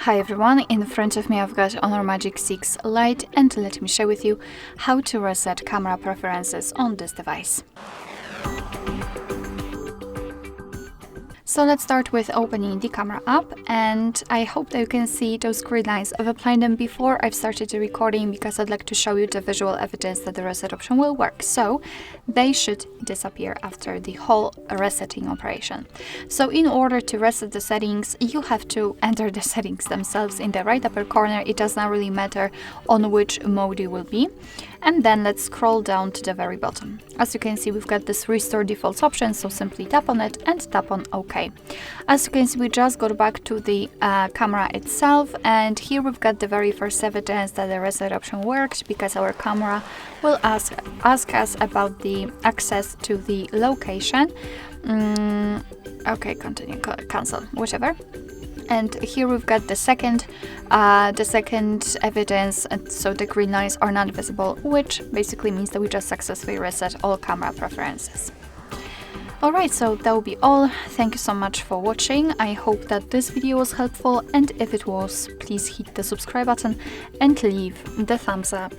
Hi everyone, in front of me I've got Honor Magic 6 Lite, and let me share with you how to reset camera preferences on this device. So let's start with opening the camera app, and I hope that you can see those green lines. I've applied them before I've started the recording because I'd like to show you the visual evidence that the reset option will work. So they should disappear after the whole resetting operation. So in order to reset the settings, you have to enter the settings themselves in the right upper corner. It does not really matter on which mode you will be. And then let's scroll down to the very bottom. As you can see, we've got this restore defaults option, so simply tap on it and tap on OK. As you can see, we just got back to the camera itself, and here we've got the very first evidence that the reset option worked, because our camera will ask us about the access to the location. Okay, continue, cancel, whichever. And here we've got the second evidence, and so the green lines are not visible, which basically means that we just successfully reset all camera preferences. Alright, so that will be all. Thank you so much for watching. I hope that this video was helpful, and if it was, please hit the subscribe button and leave the thumbs up.